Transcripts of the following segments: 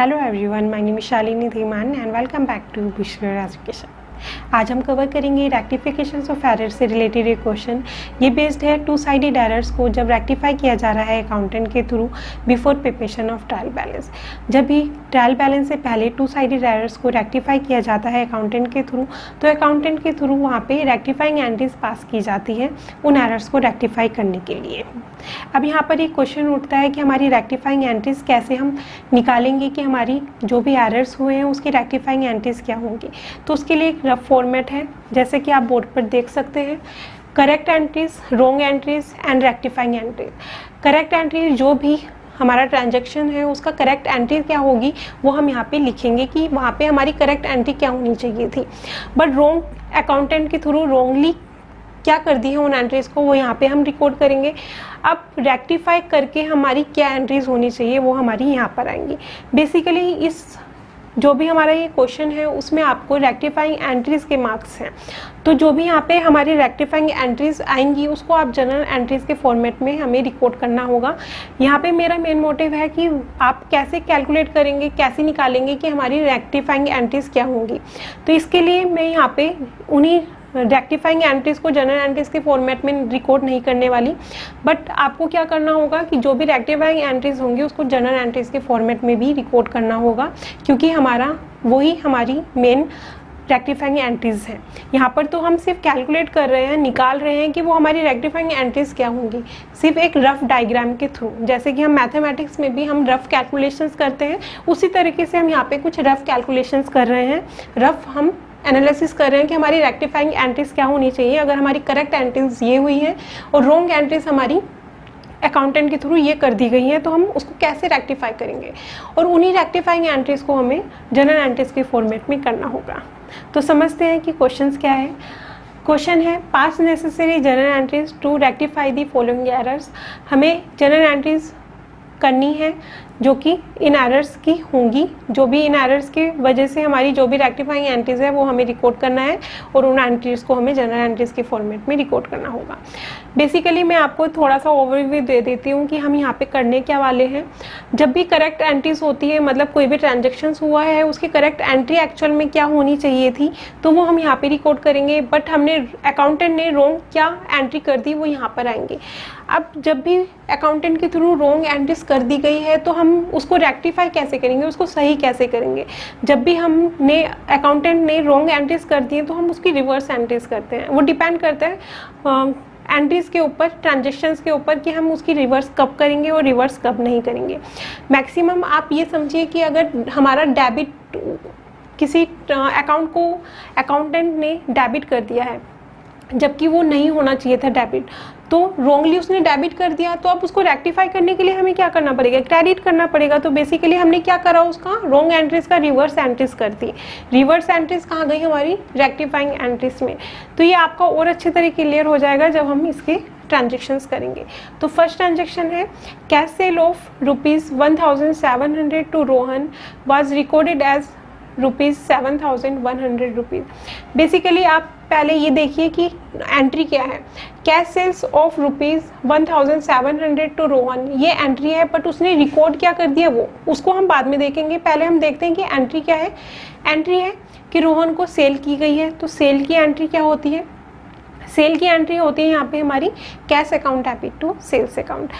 Hello everyone, my name is Shalini Dhiman and welcome back to Busher education. आज हम cover करेंगे rectifications of error से related एक question. ये बेस्ड है टू साइडेड एरर्स को जब रेक्टिफाई किया जा रहा है अकाउंटेंट के through before preparation of trial balance. जब भी ट्रायल बैलेंस से पहले टू साइडेड एरर्स को रेक्टिफाई किया जाता है अकाउंटेंट के थ्रू, तो अकाउंटेंट के थ्रू वहाँ पे रेक्टिफाइंग एंट्रीज पास की जाती है उन एरर्स को रेक्टिफाई करने के लिए। अब यहाँ पर एक क्वेश्चन उठता है कि हमारी रेक्टिफाइंग एंट्रीज कैसे हम निकालेंगे कि हमारी जो भी एरर्स हुए हैं उसकी रेक्टिफाइंग एंट्रीज क्या होंगी। तो उसके लिए एक रफ फॉर्मेट है, जैसे कि आप बोर्ड पर देख सकते हैं। Correct entries, wrong entries and rectifying entries. Correct entries जो भी हमारा ट्रांजैक्शन है उसका करेक्ट एंट्री क्या होगी वो हम यहाँ पे लिखेंगे कि वहाँ पे हमारी करेक्ट एंट्री क्या होनी चाहिए थी। बट रॉन्ग अकाउंटेंट के थ्रू रॉन्गली क्या कर दी है उन एंट्रीज को वो यहाँ पे हम रिकॉर्ड करेंगे। अब रेक्टिफाई करके हमारी क्या एंट्रीज होनी चाहिए वो हमारी यहाँ पर आएंगी। बेसिकली इस जो भी हमारा ये क्वेश्चन है उसमें आपको रेक्टिफाइंग एंट्रीज के मार्क्स हैं, तो जो भी यहाँ पे हमारी रेक्टिफाइंग एंट्रीज आएंगी उसको आप जनरल एंट्रीज के फॉर्मेट में हमें रिकॉर्ड करना होगा। यहाँ पे मेरा मेन मोटिव है कि आप कैसे कैलकुलेट करेंगे, कैसे निकालेंगे कि हमारी रेक्टिफाइंग एंट्रीज क्या होंगी। तो इसके लिए मैं यहाँ पे उन्हीं रेक्टिफाइंग एंट्रीज को जनरल एंट्रीज के फॉर्मेट में रिकॉर्ड नहीं करने वाली, बट आपको क्या करना होगा कि जो भी रेक्टिफाइंग एंट्रीज होंगी उसको जनरल एंट्रीज के फॉर्मेट में भी रिकॉर्ड करना होगा, क्योंकि वही हमारी मेन रेक्टिफाइंग एंट्रीज हैं। यहाँ पर तो हम सिर्फ कैलकुलेट कर रहे हैं, निकाल रहे हैं कि वो हमारी रेक्टिफाइंग एंट्रीज क्या होंगी, सिर्फ एक रफ डायग्राम के थ्रू। जैसे कि हम मैथमेटिक्स में भी हम रफ कैलकुलेशंस करते हैं, उसी तरीके से हम यहाँ पे कुछ रफ कैलकुलेशंस कर रहे हैं। रफ हम एनालिसिस कर रहे हैं कि हमारी रेक्टिफाइंग एंट्रीज क्या होनी चाहिए अगर हमारी करेक्ट एंट्रीज ये हुई हैं और रॉन्ग एंट्रीज हमारी अकाउंटेंट के थ्रू ये कर दी गई हैं, तो हम उसको कैसे रेक्टिफाई करेंगे। और उन्हीं रेक्टिफाइंग एंट्रीज को हमें जनरल एंट्रीज के फॉर्मेट में करना होगा। तो समझते हैं कि क्वेश्चंस क्या है। क्वेश्चन है pass necessary journal entries to rectify the following errors. हमें जनरल एंट्रीज करनी है जो कि इन एरर्स की होंगी, जो भी इन एरर्स की वजह से हमारी जो भी रेक्टिफाइंग एंट्रीज है वो हमें रिकॉर्ड करना है और उन एंट्रीज को हमें जनरल एंट्रीज के फॉर्मेट में रिकॉर्ड करना होगा। बेसिकली मैं आपको थोड़ा सा ओवरव्यू दे देती हूँ कि हम यहाँ पे करने क्या वाले हैं। जब भी करेक्ट एंट्रीज होती है, मतलब कोई भी ट्रांजेक्शन्स हुआ है उसकी करेक्ट एंट्री एक्चुअल में क्या होनी चाहिए थी, तो वो हम यहाँ पे रिकॉर्ड करेंगे। बट हमने अकाउंटेंट ने रॉन्ग क्या एंट्री कर दी वो यहाँ पर आएंगे। अब जब भी अकाउंटेंट के थ्रू रॉन्ग एंट्रीज कर दी गई है तो हम उसको रेक्टिफाई कैसे करेंगे, उसको सही कैसे करेंगे। जब भी हमने अकाउंटेंट ने रॉन्ग एंट्रीज कर दी है तो हम उसकी रिवर्स एंट्रीज करते हैं। वो डिपेंड करता है एंट्रीज के ऊपर, ट्रांजेक्शन्स के ऊपर कि हम उसकी रिवर्स कब करेंगे और रिवर्स कब नहीं करेंगे। मैक्सिमम आप ये समझिए कि अगर हमारा डेबिट किसी अकाउंट को अकाउंटेंट ने डेबिट कर दिया है जबकि वो नहीं होना चाहिए था डेबिट, तो रॉन्गली उसने डेबिट कर दिया, तो अब उसको रेक्टिफाई करने के लिए हमें क्या करना पड़ेगा, क्रेडिट करना पड़ेगा। तो बेसिकली हमने क्या करा, उसका रॉन्ग एंट्रीज का रिवर्स एंट्रीज कर दी। रिवर्स एंट्रीज कहाँ गई, हमारी रेक्टिफाइंग एंट्रीज में। तो ये आपका और अच्छे तरीके क्लियर हो जाएगा जब हम इसके ट्रांजेक्शन्स करेंगे। तो फर्स्ट ट्रांजेक्शन है cash sale of ₹1700 to Rohan was recorded as ₹7,100। Basically आप पहले ये देखिए कि एंट्री क्या है। Cash sales of ₹1,700 to Rohan, ये एंट्री है, बट उसने रिकॉर्ड क्या कर दिया वो उसको हम बाद में देखेंगे। पहले हम देखते हैं कि एंट्री क्या है। एंट्री है कि रोहन को सेल की गई है, तो सेल की एंट्री क्या होती है, सेल की एंट्री होती है यहाँ पे हमारी cash account debit to sales account.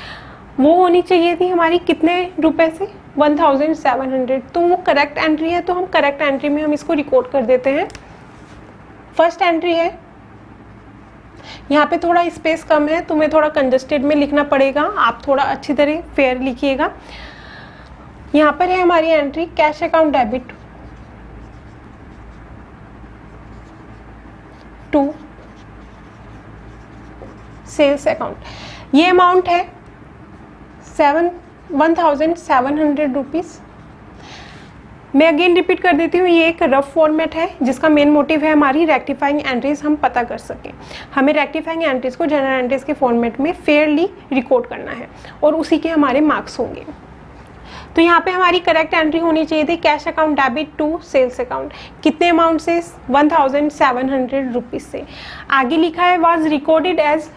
वो होनी चाहिए थी हमारी कितने रुपए से, 1700। तो वो करेक्ट एंट्री है, तो हम करेक्ट एंट्री में हम इसको रिकॉर्ड कर देते हैं। फर्स्ट एंट्री है, यहाँ पे थोड़ा स्पेस कम है तो मैं थोड़ा कंजस्टेड में लिखना पड़ेगा, आप थोड़ा अच्छी तरह फेयर लिखिएगा। यहाँ पर है हमारी entry cash account debit to sales account. ये अमाउंट है 1700 रुपीज़। मैं अगेन रिपीट कर देती हूँ, ये एक रफ फॉर्मेट है जिसका मेन मोटिव है हमारी रेक्टिफाइंग एंट्रीज हम पता कर सकें। हमें रेक्टिफाइंग एंट्रीज को जनरल एंट्रीज के फॉर्मेट में फेयरली रिकॉर्ड करना है और उसी के हमारे मार्क्स होंगे। तो यहाँ पे हमारी करेक्ट एंट्री होनी चाहिए थी cash account debit to sales account. कितने अमाउंट से, 1700 रुपीज़ से। आगे लिखा है was recorded as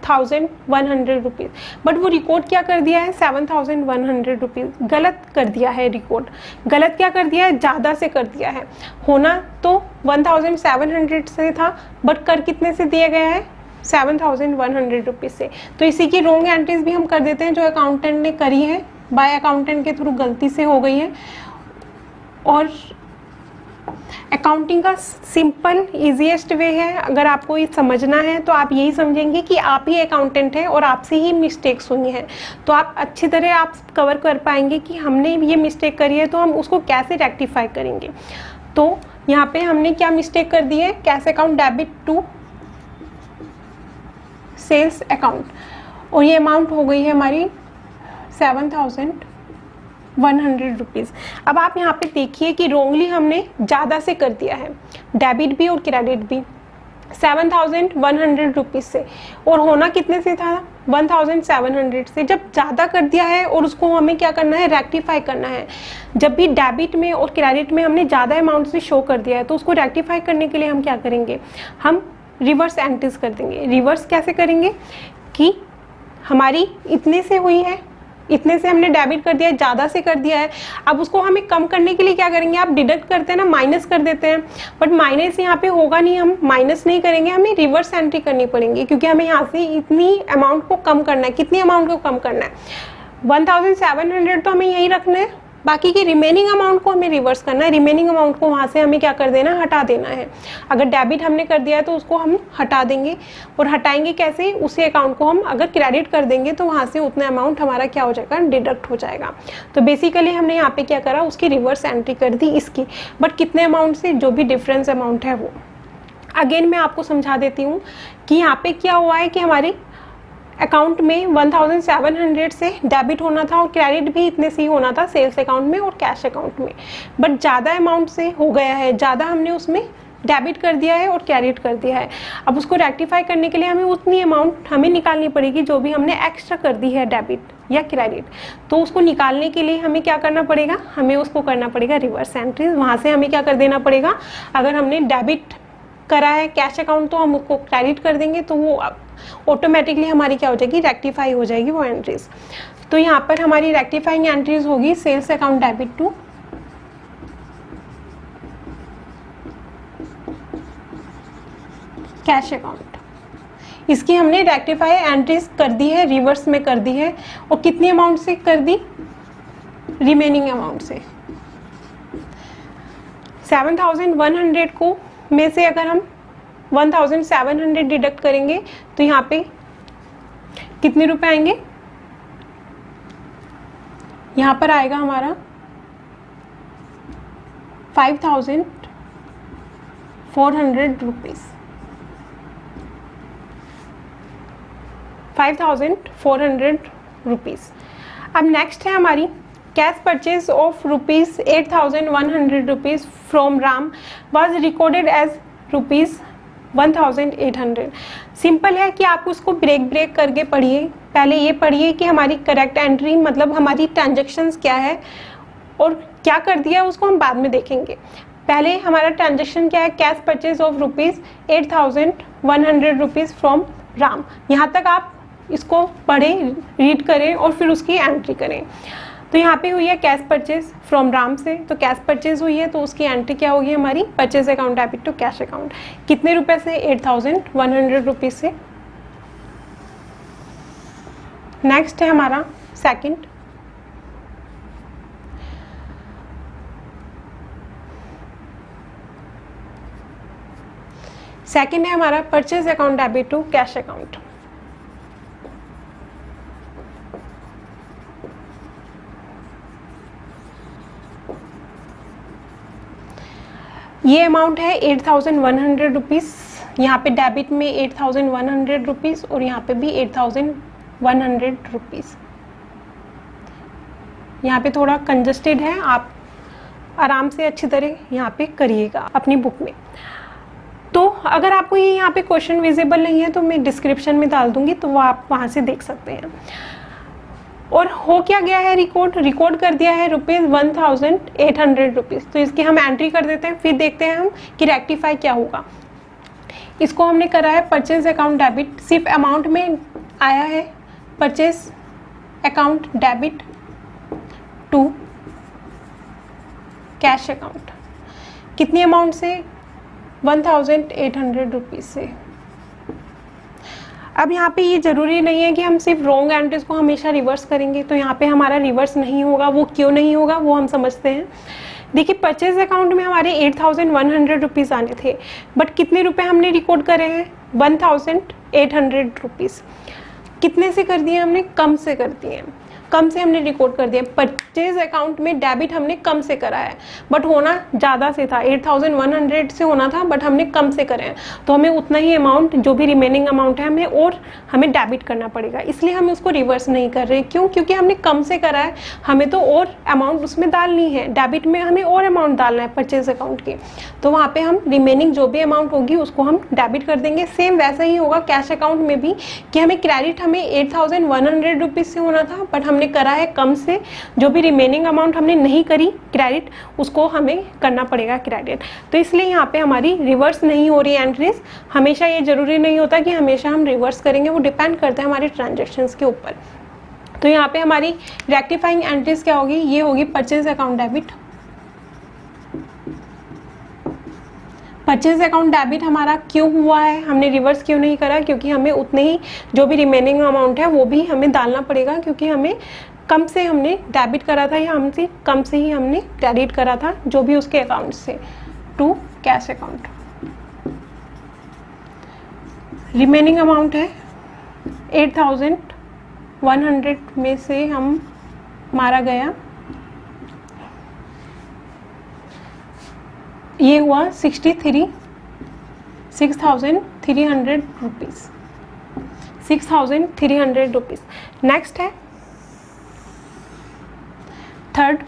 7,100 rupees, but वो रिकॉर्ड क्या कर दिया है 7,100 रुपीज़, गलत कर दिया है रिकॉर्ड। गलत क्या कर दिया है, ज़्यादा से कर दिया है। होना तो 1,700 से था, बट कर कितने से दिया गया है 7,100 रुपीज़ से। तो इसी की रॉन्ग एंट्रीज भी हम कर देते हैं जो अकाउंटेंट ने करी है, बाय अकाउंटेंट के थ्रू गलती से हो गई है। और अकाउंटिंग का सिंपल ईजीएस्ट वे है, अगर आपको ये समझना है तो आप यही समझेंगे कि आप ही अकाउंटेंट हैं और आपसे ही मिस्टेक्स हुई हैं, तो आप अच्छी तरह आप कवर कर पाएंगे कि हमने ये मिस्टेक करी है तो हम उसको कैसे रेक्टिफाई करेंगे। तो यहाँ पे हमने क्या मिस्टेक कर दी है, cash account debit to sales account, और ये अमाउंट हो गई है हमारी 7,100 रुपीज़। अब आप यहाँ पे देखिए कि रोंगली हमने ज़्यादा से कर दिया है, डेबिट भी और क्रेडिट भी 7,100 रुपीज़ से, और होना कितने से था 1,700 से। जब ज़्यादा कर दिया है और उसको हमें क्या करना है, रेक्टिफाई करना है। जब भी डेबिट में और क्रेडिट में हमने ज़्यादा अमाउंट से शो कर दिया है तो उसको रेक्टिफाई करने के लिए हम क्या करेंगे, हम रिवर्स एंट्रीज कर देंगे। रिवर्स कैसे करेंगे कि हमारी इतने से हुई है, इतने से हमने डेबिट कर दिया है, ज़्यादा से कर दिया है, अब उसको हमें कम करने के लिए क्या करेंगे, आप डिडक्ट करते हैं ना, माइनस कर देते हैं, बट माइनस यहाँ पे होगा नहीं, हम माइनस नहीं करेंगे, हमें रिवर्स एंट्री करनी पड़ेगी, क्योंकि हमें यहाँ से इतनी अमाउंट को कम करना है। कितनी अमाउंट को कम करना है, 1,700 तो हमें यही रखना है, बाकी की रिमेनिंग अमाउंट को हमें रिवर्स करना है। रिमेनिंग अमाउंट को वहाँ से हमें क्या कर देना, हटा देना है। अगर डेबिट हमने कर दिया है तो उसको हम हटा देंगे, और हटाएंगे कैसे, उसी अकाउंट को हम अगर क्रेडिट कर देंगे तो वहाँ से उतना अमाउंट हमारा क्या हो जाएगा, डिडक्ट हो जाएगा। तो बेसिकली हमने यहाँ पे क्या करा, उसकी रिवर्स एंट्री कर दी इसकी, बट कितने अमाउंट से, जो भी डिफरेंस अमाउंट है वो। अगेन मैं आपको समझा देती हूँ कि यहाँ पे क्या हुआ है कि हमारे अकाउंट में 1,700 से डेबिट होना था और क्रेडिट भी इतने से ही होना था सेल्स अकाउंट में और कैश अकाउंट में, बट ज़्यादा अमाउंट से हो गया है, ज़्यादा हमने उसमें डेबिट कर दिया है और क्रेडिट कर दिया है। अब उसको रेक्टिफाई करने के लिए हमें उतनी अमाउंट हमें निकालनी पड़ेगी जो भी हमने एक्स्ट्रा कर दी है डेबिट या क्रेडिट। तो उसको निकालने के लिए हमें क्या करना पड़ेगा, हमें उसको करना पड़ेगा रिवर्स एंट्रीज। वहाँ से हमें क्या कर देना पड़ेगा, अगर हमने डेबिट करा है कैश अकाउंट तो हम उसको क्रेडिट कर देंगे, तो वो ऑटोमेटिकली हमारी क्या हो जाएगी, रेक्टिफाई हो जाएगी वो एंट्रीज। तो यहाँ पर हमारी रेक्टिफाइंग एंट्रीज होगी sales account debit to cash account. इसकी हमने रेक्टिफाई एंट्रीज कर दी है, रिवर्स में कर दी है, और कितनी अमाउंट से कर दी, रिमेनिंग अमाउंट से। 7,100 को में से अगर हम 1,700 डिडक्ट करेंगे तो यहाँ पे कितने रुपए आएंगे, यहाँ पर आएगा हमारा 5,400 रुपीज़, 5,400 रुपीज़। अब नेक्स्ट है हमारी cash purchase of rupees 8,100 rupees from Ram was recorded as rupees 1,800। Simple है कि आप उसको ब्रेक करके पढ़िए। पहले ये पढ़िए कि हमारी करेक्ट एंट्री मतलब हमारी ट्रांजैक्शंस क्या है और क्या कर दिया उसको हम बाद में देखेंगे। पहले हमारा ट्रांजैक्शन क्या है, cash purchase of rupees 8,100 rupees from Ram. यहाँ तक आप इसको पढ़ें, रीड करें और फिर उसकी एंट्री करें। तो यहाँ पे हुई है कैश परचेज फ्रॉम राम से, तो कैश परचेज हुई है तो उसकी एंट्री क्या होगी हमारी, purchase account debit to cash account. कितने रुपए से, 8,100 रुपीज़ से। नेक्स्ट है हमारा सेकंड, सेकंड है हमारा purchase account debit to cash account. ये अमाउंट है 8,100 रुपीज़। यहाँ पे डेबिट में 8,100 रुपीज़ और यहाँ पे भी 8,100 रुपीज़। यहाँ पे थोड़ा कंजस्टेड है, आप आराम से अच्छी तरह यहाँ पे करिएगा अपनी बुक में। तो अगर आपको ये यहाँ पे क्वेश्चन विजिबल नहीं है तो मैं डिस्क्रिप्शन में डाल दूँगी, तो वो आप वहाँ से देख सकते हैं। और हो क्या गया है, रिकॉर्ड कर दिया है रुपीज़ 1,800 रुपीज़। तो इसकी हम एंट्री कर देते हैं, फिर देखते हैं हम कि रेक्टिफाई क्या होगा। इसको हमने करा है परचेज अकाउंट डेबिट, सिर्फ अमाउंट में आया है purchase account debit to cash account. कितनी अमाउंट से? 1800 रुपीज़ से। अब यहाँ पे ये ज़रूरी नहीं है कि हम सिर्फ रॉन्ग एंट्रीज को हमेशा रिवर्स करेंगे, तो यहाँ पे हमारा रिवर्स नहीं होगा। वो क्यों नहीं होगा वो हम समझते हैं। देखिए परचेज अकाउंट में हमारे 8100 रुपीज़ आने थे, बट कितने रुपए हमने रिकॉर्ड करे हैं? 1800 रुपीज़। कितने से कर दिए हमने? कम से कर दिए, कम से हमने रिकॉर्ड कर दिया। परचेज अकाउंट में डेबिट हमने कम से करा है, बट होना ज़्यादा से था, 8100 से होना था, बट हमने कम से करे हैं, तो हमें उतना ही अमाउंट, जो भी रिमेनिंग अमाउंट है हमें डेबिट करना पड़ेगा। इसलिए हम उसको रिवर्स नहीं कर रहे। क्यों? क्योंकि हमने कम से करा है, हमें तो और अमाउंट उसमें डालनी है, डेबिट में हमें और अमाउंट डालना है परचेज अकाउंट की, तो वहाँ पर हम रिमेनिंग जो भी अमाउंट होगी उसको हम डेबिट कर देंगे। सेम वैसा ही होगा कैश अकाउंट में भी, कि हमें क्रेडिट हमें 8100 रुपीज़ से होना था, बट हमने करा है कम से। जो भी रिमेनिंग अमाउंट हमने नहीं करी क्रेडिट, उसको हमें करना पड़ेगा क्रेडिट। तो इसलिए यहाँ पे हमारी रिवर्स नहीं हो रही एंट्रीज। हमेशा ये जरूरी नहीं होता कि हमेशा हम रिवर्स करेंगे, वो डिपेंड करता है हमारे ट्रांजेक्शन्स के ऊपर। तो यहाँ पे हमारी रेक्टिफाइंग एंट्रीज क्या होगी? ये होगी purchase account debit. Purchase account debit हमारा क्यों हुआ है, हमने रिवर्स क्यों नहीं करा? क्योंकि हमें उतने ही जो भी रिमेनिंग अमाउंट है वो भी हमें डालना पड़ेगा, क्योंकि हमें कम से हमने डेबिट करा था या हमसे कम से ही हमने क्रेडिट करा था जो भी उसके अकाउंट से, to cash account. Remaining amount है 8100 में से हम मारा गया, ये हुआ 6300 रुपीज़, 6300 रुपीज़। नेक्स्ट है third,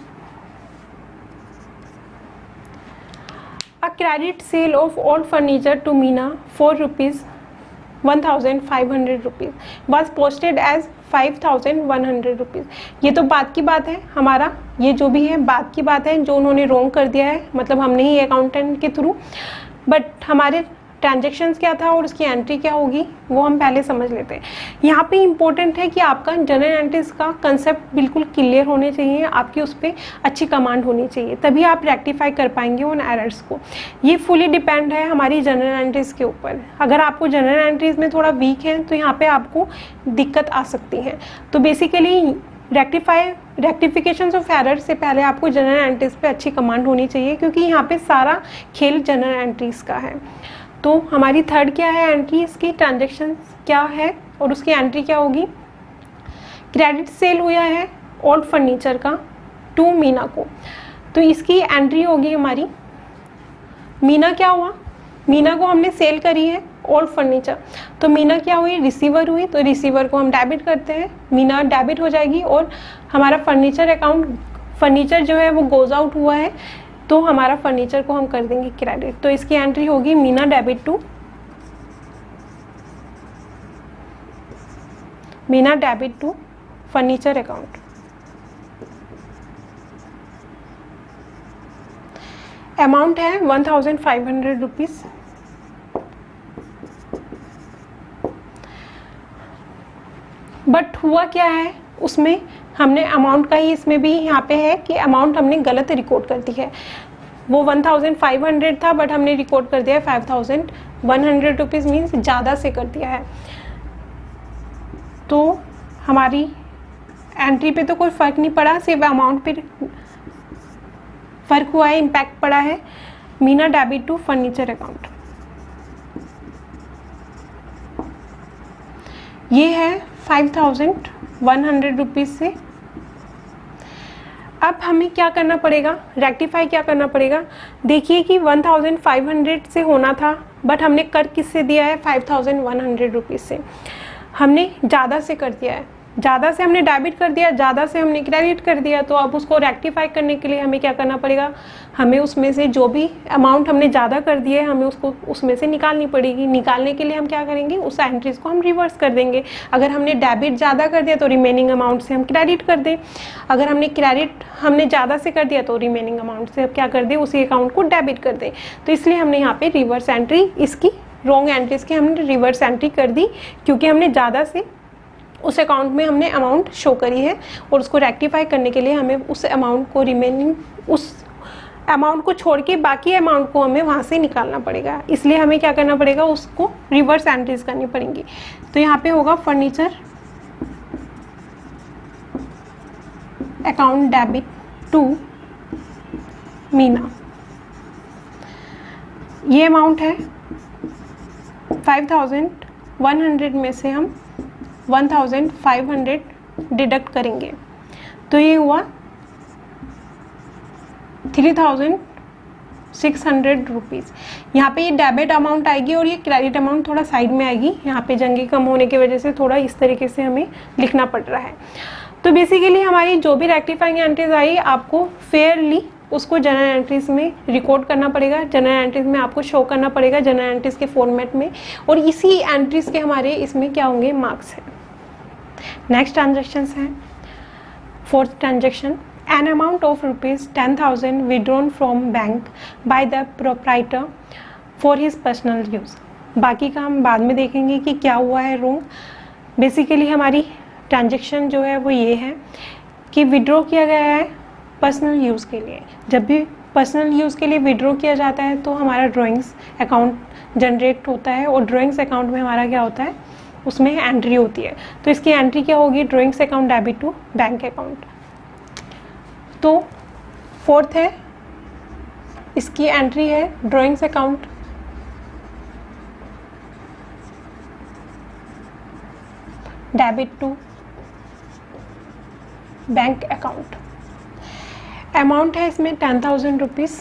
a credit sale of old furniture to Meena for ₹1500 rupees was posted as 5100 rupees. ये तो बात की बात है, हमारा ये जो भी है बात की बात है, जो उन्होंने रॉन्ग कर दिया है, मतलब हमने ही अकाउंटेंट के थ्रू, बट हमारे ट्रांजेक्शन्स क्या था और उसकी एंट्री क्या होगी वो हम पहले समझ लेते हैं। यहाँ पे इम्पोर्टेंट है कि आपका जनरल एंट्रीज का कंसेप्ट बिल्कुल क्लियर होने चाहिए, आपकी उस पर अच्छी कमांड होनी चाहिए, तभी आप रेक्टिफाई कर पाएंगे उन एरर्स को। ये फुली डिपेंड है हमारी जनरल एंट्रीज के ऊपर। अगर आपको जनरल एंट्रीज में थोड़ा वीक है तो यहाँ पर आपको दिक्कत आ सकती है। तो बेसिकली रेक्टिफिकेशन ऑफ एरर से पहले आपको जनरल एंट्रीज पे अच्छी कमांड होनी चाहिए, क्योंकि यहाँ पे सारा खेल जनरल एंट्रीज का है। तो हमारी थर्ड क्या है एंट्री, इसकी ट्रांजेक्शन क्या है और उसकी एंट्री क्या होगी? क्रेडिट सेल हुआ है ओल्ड फर्नीचर का टू मीना को, तो इसकी एंट्री होगी हमारी, मीना क्या हुआ? मीना को हमने सेल करी है ओल्ड फर्नीचर, तो मीना क्या हुई? रिसीवर हुई, तो रिसीवर को हम डेबिट करते हैं, मीना डेबिट हो जाएगी, और हमारा फर्नीचर अकाउंट, फर्नीचर जो है वो गोज आउट हुआ है, तो हमारा फर्नीचर को हम कर देंगे क्रेडिट। तो इसकी एंट्री होगी Meena debit to furniture account. Amount है 1500 रुपीज़। बट हुआ क्या है उसमें, हमने अमाउंट का ही इसमें भी यहाँ पे है कि अमाउंट हमने गलत रिकॉर्ड कर दी है। वो 1500 था, बट हमने रिकॉर्ड कर दिया है 5100 रुपीज़, मीन्स ज़्यादा से कर दिया है। तो हमारी एंट्री पे तो कोई फ़र्क नहीं पड़ा, सिर्फ अमाउंट पे फ़र्क हुआ है, इम्पैक्ट पड़ा है। Meena debit to furniture account, ये है 5100 रुपीज़ से। अब हमें क्या करना पड़ेगा, रेक्टिफाई क्या करना पड़ेगा? देखिए कि 1500 से होना था, बट हमने कर किससे दिया है? 5100 रुपीज़ से। हमने ज़्यादा से कर दिया है, ज़्यादा से हमने डेबिट कर दिया, ज़्यादा से हमने क्रेडिट कर दिया। तो अब उसको रेक्टिफाई करने के लिए हमें क्या करना पड़ेगा? हमें उसमें से जो भी अमाउंट हमने ज़्यादा कर दिया है, हमें उसको उसमें से निकालनी पड़ेगी। निकालने के लिए हम क्या करेंगे? उस एंट्रीज को हम रिवर्स कर देंगे। अगर हमने डेबिट ज़्यादा कर दिया तो रिमेनिंग अमाउंट से हम क्रेडिट कर दें, अगर हमने क्रेडिट हमने ज़्यादा से कर दिया तो रिमेनिंग अमाउंट से अब क्या कर दें? उसी अकाउंट को डेबिट कर दें। तो इसलिए हमने यहाँ पर रिवर्स एंट्री, इसकी रॉन्ग एंट्रीज की हमने रिवर्स एंट्री कर दी, क्योंकि हमने ज़्यादा से उस अकाउंट में हमने अमाउंट शो करी है और उसको रेक्टिफाई करने के लिए हमें उस अमाउंट को रिमेनिंग उस अमाउंट को छोड़ के बाकी अमाउंट को हमें वहाँ से निकालना पड़ेगा। इसलिए हमें क्या करना पड़ेगा, उसको रिवर्स एंट्रीज करनी पड़ेंगी। तो यहाँ पे होगा furniture account debit to Meena. ये अमाउंट है 5100 में से हम 1500 डिडक्ट करेंगे, तो ये हुआ 3600 रुपीज़। यहाँ पे ये डेबिट अमाउंट आएगी और ये क्रेडिट अमाउंट थोड़ा साइड में आएगी। यहाँ पे जगह कम होने की वजह से थोड़ा इस तरीके से हमें लिखना पड़ रहा है। तो बेसिकली हमारी जो भी रेक्टिफाइंग एंट्रीज आई आपको फेयरली उसको जनरल एंट्रीज में रिकॉर्ड करना पड़ेगा, जनरल एंट्रीज में आपको शो करना पड़ेगा जनरल एंट्रीज के फॉर्मेट में, और इसी एंट्रीज के हमारे इसमें क्या होंगे, मार्क्स हैं। नेक्स्ट ट्रांजेक्शन है fourth transaction, an amount of ₹10,000 withdrawn from bank by the proprietor for his personal use. बाकी का हम बाद में देखेंगे कि क्या हुआ है रॉन्ग। बेसिकली हमारी ट्रांजेक्शन जो है वो ये है कि विड्रॉ किया गया है पर्सनल यूज़ के लिए। जब भी पर्सनल यूज़ के लिए विड्रॉ किया जाता है तो हमारा ड्राइंग्स अकाउंट जनरेट होता है और ड्राइंग्स अकाउंट में हमारा क्या होता है, उसमें एंट्री होती है। तो इसकी एंट्री क्या होगी, drawings account debit to bank account. तो फोर्थ है, इसकी एंट्री है drawings account debit to bank account. Amount है इसमें 10,000 रुपीज़।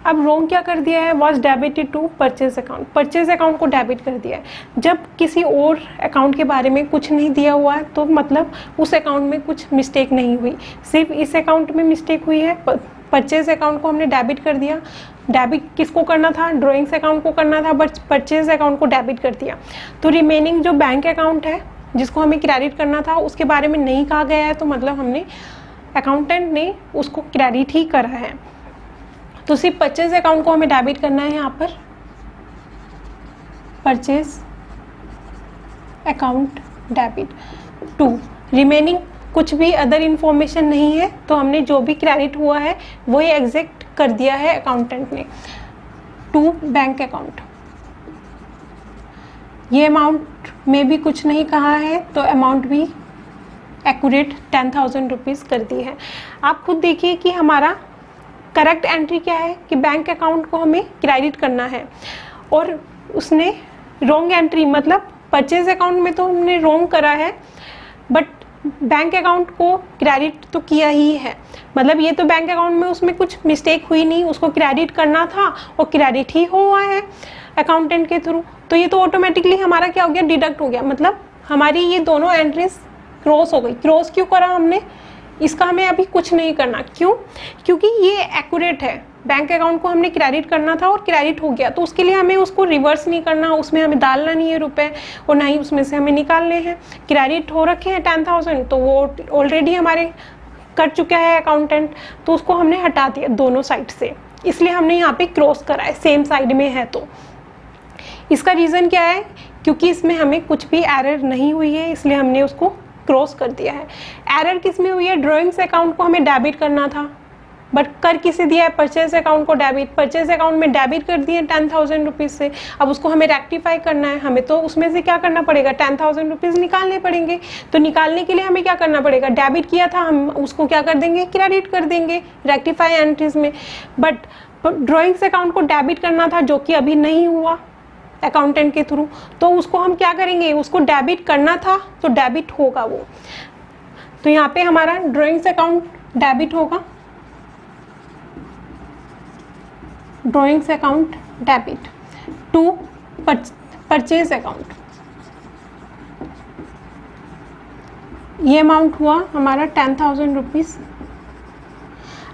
अब रोंग क्या कर दिया है, was debited to purchase account. Purchase account को डेबिट कर दिया है। जब किसी और अकाउंट के बारे में कुछ नहीं दिया हुआ है तो मतलब उस अकाउंट में कुछ मिस्टेक नहीं हुई, सिर्फ इस अकाउंट में मिस्टेक हुई है। परचेज अकाउंट को हमने डेबिट कर दिया। डेबिट किसको करना था, ड्राइंग्स अकाउंट को करना था, बट परचेज अकाउंट को डेबिट कर दिया। तो रिमेनिंग जो बैंक अकाउंट है जिसको हमें क्रेडिट करना था उसके बारे में नहीं कहा गया है, तो मतलब हमने अकाउंटेंट ने उसको क्रेडिट ही करा है। तो सिर्फ परचेज अकाउंट को हमें डेबिट करना है यहाँ पर, purchase account debit to. Remaining कुछ भी अदर इंफॉर्मेशन नहीं है, तो हमने जो भी क्रेडिट हुआ है वो ही एग्जैक्ट कर दिया है अकाउंटेंट ने, टू बैंक अकाउंट। ये अमाउंट में भी कुछ नहीं कहा है तो अमाउंट भी एक्यूरेट 10,000 रुपीज़ कर दी है। आप खुद देखिए कि हमारा करेक्ट एंट्री क्या है कि बैंक अकाउंट को हमें क्रेडिट करना है, और उसने रॉन्ग एंट्री मतलब परचेज अकाउंट में तो हमने रॉन्ग करा है, बट बैंक अकाउंट को क्रेडिट तो किया ही है। मतलब ये तो बैंक अकाउंट में उसमें कुछ मिस्टेक हुई नहीं, उसको क्रेडिट करना था और क्रेडिट ही हुआ है अकाउंटेंट के थ्रू। तो ये तो ऑटोमेटिकली हमारा क्या हो गया, डिडक्ट हो गया। मतलब हमारी ये दोनों एंट्रीज क्रॉस हो गई। क्रॉस क्यों करा हमने, इसका हमें अभी कुछ नहीं करना। क्यों, क्योंकि ये एक्यूरेट है। बैंक अकाउंट को हमने क्रेडिट करना था और क्रेडिट हो गया, तो उसके लिए हमें उसको रिवर्स नहीं करना, उसमें हमें डालना नहीं है रुपए, और ना ही उसमें से हमें निकालने हैं। क्रेडिट हो रखे हैं 10,000, तो वो ऑलरेडी हमारे कर चुका है अकाउंटेंट, तो उसको हमने हटा दिया दोनों साइड से। इसलिए हमने यहाँ पे क्रॉस करा है, सेम साइड में है। तो इसका रीज़न क्या है, क्योंकि इसमें हमें कुछ भी एरर नहीं हुई है, इसलिए हमने उसको क्रॉस कर दिया है। एरर किस में हुई है, ड्राइंग्स अकाउंट को हमें डेबिट करना था, बट कर किसे दिया है, परचेज अकाउंट को डेबिट। परचेज अकाउंट में डेबिट कर दिए 10,000 रुपीज़ से। अब उसको हमें रेक्टिफाई करना है, हमें तो उसमें से क्या करना पड़ेगा, 10,000 रुपीज़ निकालने पड़ेंगे। तो निकालने के लिए हमें क्या करना पड़ेगा, डेबिट किया था हम उसको क्या कर देंगे, क्रेडिट कर देंगे रेक्टिफाई एंट्रीज में। बट ड्राइंग्स अकाउंट को डेबिट करना था, जो कि अभी नहीं हुआ अकाउंटेंट के थ्रू, तो उसको हम क्या करेंगे, उसको डेबिट करना था तो डेबिट होगा वो। तो यहाँ पे हमारा ड्राइंग्स अकाउंट डेबिट होगा, drawings account debit to purchase account. ये अमाउंट हुआ हमारा 10,000 रुपीज़।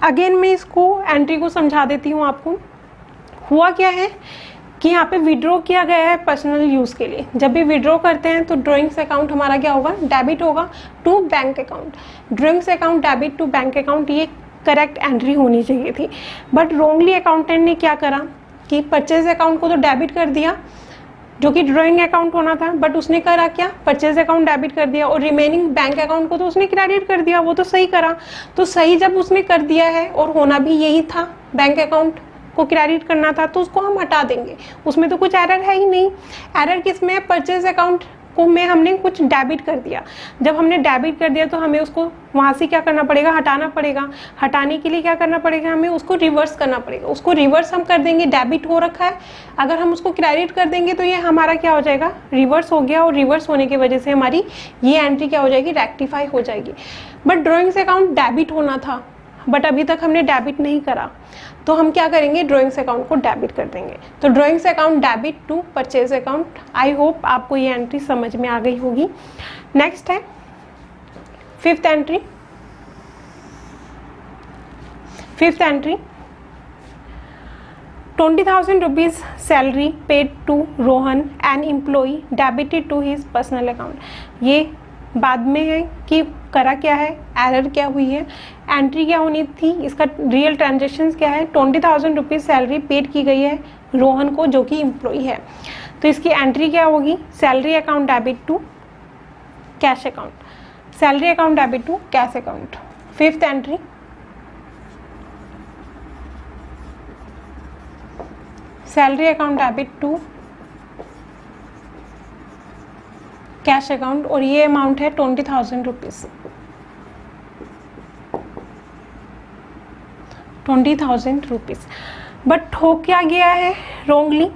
अगेन मैं इसको एंट्री को समझा देती हूँ आपको। हुआ क्या है कि यहाँ पे विड्रॉ किया गया है पर्सनल यूज़ के लिए। जब भी विड्रॉ करते हैं तो ड्राइंग्स अकाउंट हमारा क्या होगा, डेबिट होगा to bank account. Drawings account debit to bank account, ये करेक्ट एंट्री होनी चाहिए थी, बट रॉन्गली अकाउंटेंट ने क्या करा, कि परचेज अकाउंट को तो डेबिट कर दिया जो कि ड्राइंग अकाउंट होना था, बट उसने करा क्या, परचेज अकाउंट डेबिट कर दिया और रिमेनिंग बैंक अकाउंट को तो उसने क्रेडिट कर दिया। वो तो सही करा। तो सही जब उसने कर दिया है और होना भी यही था, बैंक अकाउंट को क्रेडिट करना था, तो उसको हम हटा देंगे। उसमें तो कुछ एरर है ही नहीं। एरर किस में है, परचेज अकाउंट को में हमने कुछ डेबिट कर दिया। जब हमने डेबिट कर दिया तो हमें उसको वहाँ से क्या करना पड़ेगा, हटाना पड़ेगा। हटाने के लिए क्या करना पड़ेगा, हमें उसको रिवर्स करना पड़ेगा। उसको रिवर्स हम कर देंगे, डेबिट हो रखा है, अगर हम उसको क्रेडिट कर देंगे तो ये हमारा क्या हो जाएगा, रिवर्स हो गया। और रिवर्स होने की वजह से हमारी ये एंट्री क्या हो जाएगी, रेक्टिफाई हो जाएगी। बट ड्रॉइंग्स अकाउंट डेबिट होना था, बट अभी तक हमने डेबिट नहीं करा, तो हम क्या करेंगे, ड्रॉइंग्स अकाउंट को डेबिट कर देंगे। तो drawings account debit to purchase account. I hope आपको ये एंट्री समझ में आ गई होगी। नेक्स्ट है fifth entry. Fifth entry, 20,000 rupees salary paid to Rohan an employee debited to his personal account. ये बाद में है कि करा क्या है, एरर क्या हुई है, एंट्री क्या होनी थी, इसका रियल ट्रांजेक्शन क्या है। 20,000 रुपीज सैलरी पेड की गई है रोहन को जो कि एम्प्लॉई है, तो इसकी एंट्री क्या होगी, salary account debit to cash account. Salary account debit to cash account. Fifth entry, salary account debit to cash account और ये अमाउंट है 20,000 रुपीज। 20,000 रुपीज। बट हो क्या गया है, रोंगली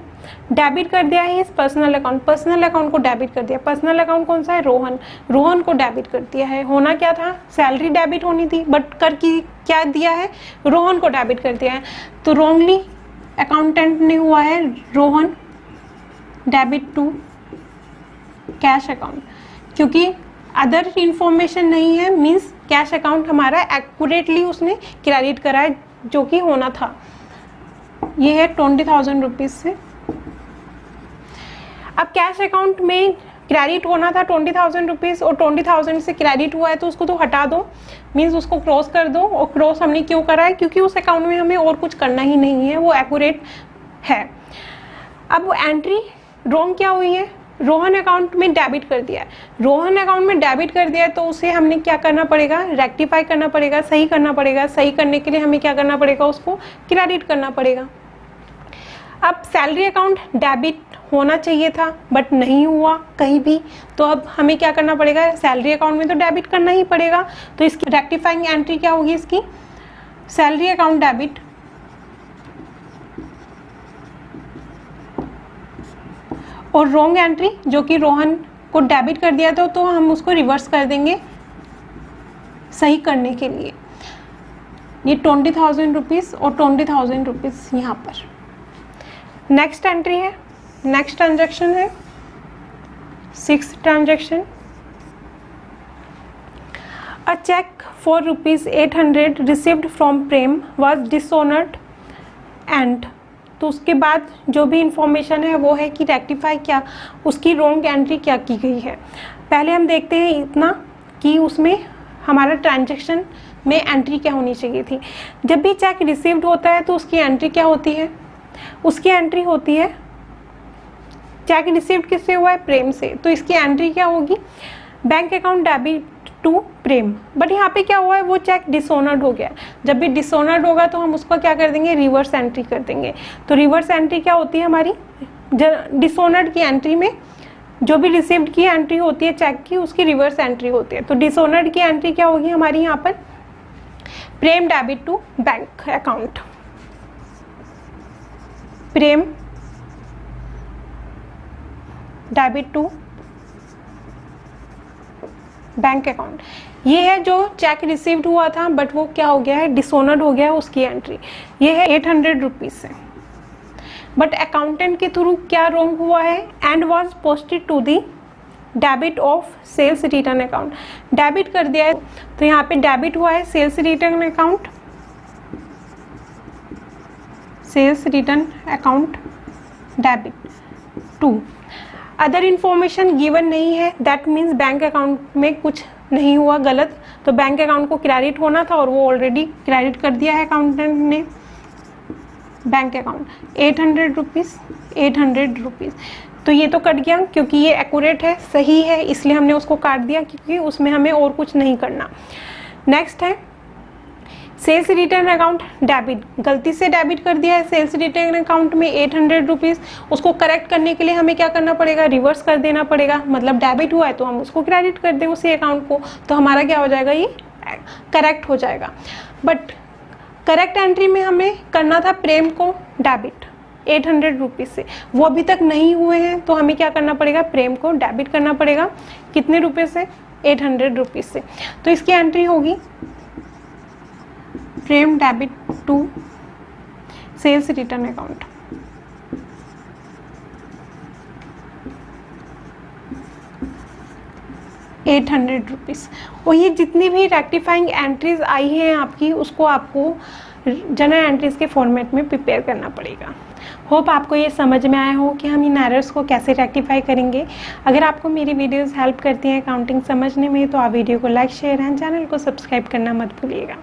डेबिट कर दिया है इस पर्सनल अकाउंट। पर्सनल अकाउंट को डेबिट कर दिया। पर्सनल अकाउंट कौन सा है, रोहन। रोहन को डेबिट कर दिया है। होना क्या था, सैलरी डेबिट होनी थी, बट कर की क्या दिया है, रोहन को डेबिट कर दिया है। तो रोंगली अकाउंटेंट ने हुआ है Rohan debit to cash account, क्योंकि अदर इंफॉर्मेशन नहीं है, मीन्स कैश अकाउंट हमारा एक्यूरेटली उसने क्रेडिट करा है जो कि होना था। ये है 20,000 रुपीज से। अब कैश अकाउंट में क्रेडिट होना था 20,000 रुपीज और 20,000 से क्रेडिट हुआ है तो उसको तो हटा दो, मीन्स उसको क्रॉस कर दो। और क्रॉस हमने क्यों करा है, क्योंकि उस अकाउंट में हमें और कुछ करना ही नहीं है, वो एक्यूरेट है। अब वो एंट्री रॉन्ग क्या हुई है, रोहन अकाउंट में डेबिट कर दिया है। रोहन अकाउंट में डेबिट कर दिया है तो उसे हमने क्या करना पड़ेगा, रेक्टिफाई करना पड़ेगा, सही करना पड़ेगा। सही करने के लिए हमें क्या करना पड़ेगा, उसको क्रेडिट करना पड़ेगा। अब सैलरी अकाउंट डेबिट होना चाहिए था बट नहीं हुआ कहीं भी, तो अब हमें क्या करना पड़ेगा, सैलरी अकाउंट में तो डेबिट करना ही पड़ेगा। तो इसकी रेक्टिफाइंग एंट्री क्या होगी, इसकी सैलरी अकाउंट डेबिट और रॉन्ग एंट्री जो कि रोहन को डेबिट कर दिया था तो हम उसको रिवर्स कर देंगे सही करने के लिए। ये 20,000 रुपीज़ और 20,000 रुपीज़ यहाँ पर। नेक्स्ट एंट्री है, नेक्स्ट ट्रांजैक्शन है sixth transaction. A cheque for ₹800 received from Prem was dishonoured and. तो उसके बाद जो भी इंफॉर्मेशन है वो है कि रेक्टिफाई क्या, उसकी रॉन्ग एंट्री क्या की गई है। पहले हम देखते हैं इतना कि उसमें हमारा ट्रांजैक्शन में एंट्री क्या होनी चाहिए थी। जब भी चेक रिसीव्ड होता है तो उसकी एंट्री क्या होती है, उसकी एंट्री होती है, चेक रिसीव्ड किससे हुआ है, प्रेम से, तो इसकी एंट्री क्या होगी, bank account debit to Prem. But यहाँ पे क्या हुआ है, वो चेक डिसऑनर्ड हो गया। जब भी डिसऑनर्ड होगा तो हम उसको क्या कर देंगे, रिवर्स एंट्री कर देंगे। तो रिवर्स एंट्री क्या होती है हमारी, डिसऑनर्ड की एंट्री में जो भी रिसीव्ड की एंट्री होती है चेक की, उसकी रिवर्स एंट्री होती है। तो डिसऑनर्ड की एंट्री क्या होगी हमारी यहाँ पर, Prem debit to bank account. Prem debit to bank account. ये है जो चेक रिसीव्ड हुआ था बट वो क्या हो गया है, डिसऑनर्ड हो गया है, उसकी एंट्री ये है 800 रुपीज़ से। बट अकाउंटेंट के थ्रू क्या रॉन्ग हुआ है, and was posted to the debit of sales return account. Debit कर दिया है तो यहाँ पे डेबिट हुआ है sales return account, sales return account debit to. Other information given नहीं है, दैट मीन्स बैंक अकाउंट में कुछ नहीं हुआ गलत, तो बैंक अकाउंट को क्रेडिट होना था और वो ऑलरेडी क्रेडिट कर दिया है अकाउंटेंट ने। Bank account 800 rupees, 800 rupees. तो ये तो कट गया क्योंकि ये एक्यूरेट है, सही है, इसलिए हमने उसको काट दिया क्योंकि उसमें हमें और कुछ नहीं करना। नेक्स्ट है सेल्स रिटर्न अकाउंट डेबिट, गलती से डेबिट कर दिया है सेल्स रिटर्न अकाउंट में 800 रुपीज़। उसको करेक्ट करने के लिए हमें क्या करना पड़ेगा, रिवर्स कर देना पड़ेगा। मतलब डेबिट हुआ है तो हम उसको क्रेडिट कर दें उसी अकाउंट को, तो हमारा क्या हो जाएगा, ये करेक्ट हो जाएगा। बट करेक्ट एंट्री में हमें करना था प्रेम को डेबिट 800 रुपीज़ से, वो अभी तक नहीं हुए हैं, तो हमें क्या करना पड़ेगा, प्रेम को डेबिट करना पड़ेगा। कितने रुपए से, 800 रुपीज़ से। तो इसकी एंट्री होगी Prem debit to sales return account. ₹800। और ये जितनी भी रेक्टिफाइंग एंट्रीज आई हैं आपकी, उसको आपको जनरल एंट्रीज के फॉर्मेट में प्रिपेयर करना पड़ेगा। होप आपको ये समझ में आया हो कि हम इन एरर्स को कैसे रेक्टिफाई करेंगे। अगर आपको मेरी वीडियोस हेल्प करती हैं अकाउंटिंग समझने में, तो आप वीडियो को लाइक, शेयर एंड चैनल को सब्सक्राइब करना मत भूलिएगा।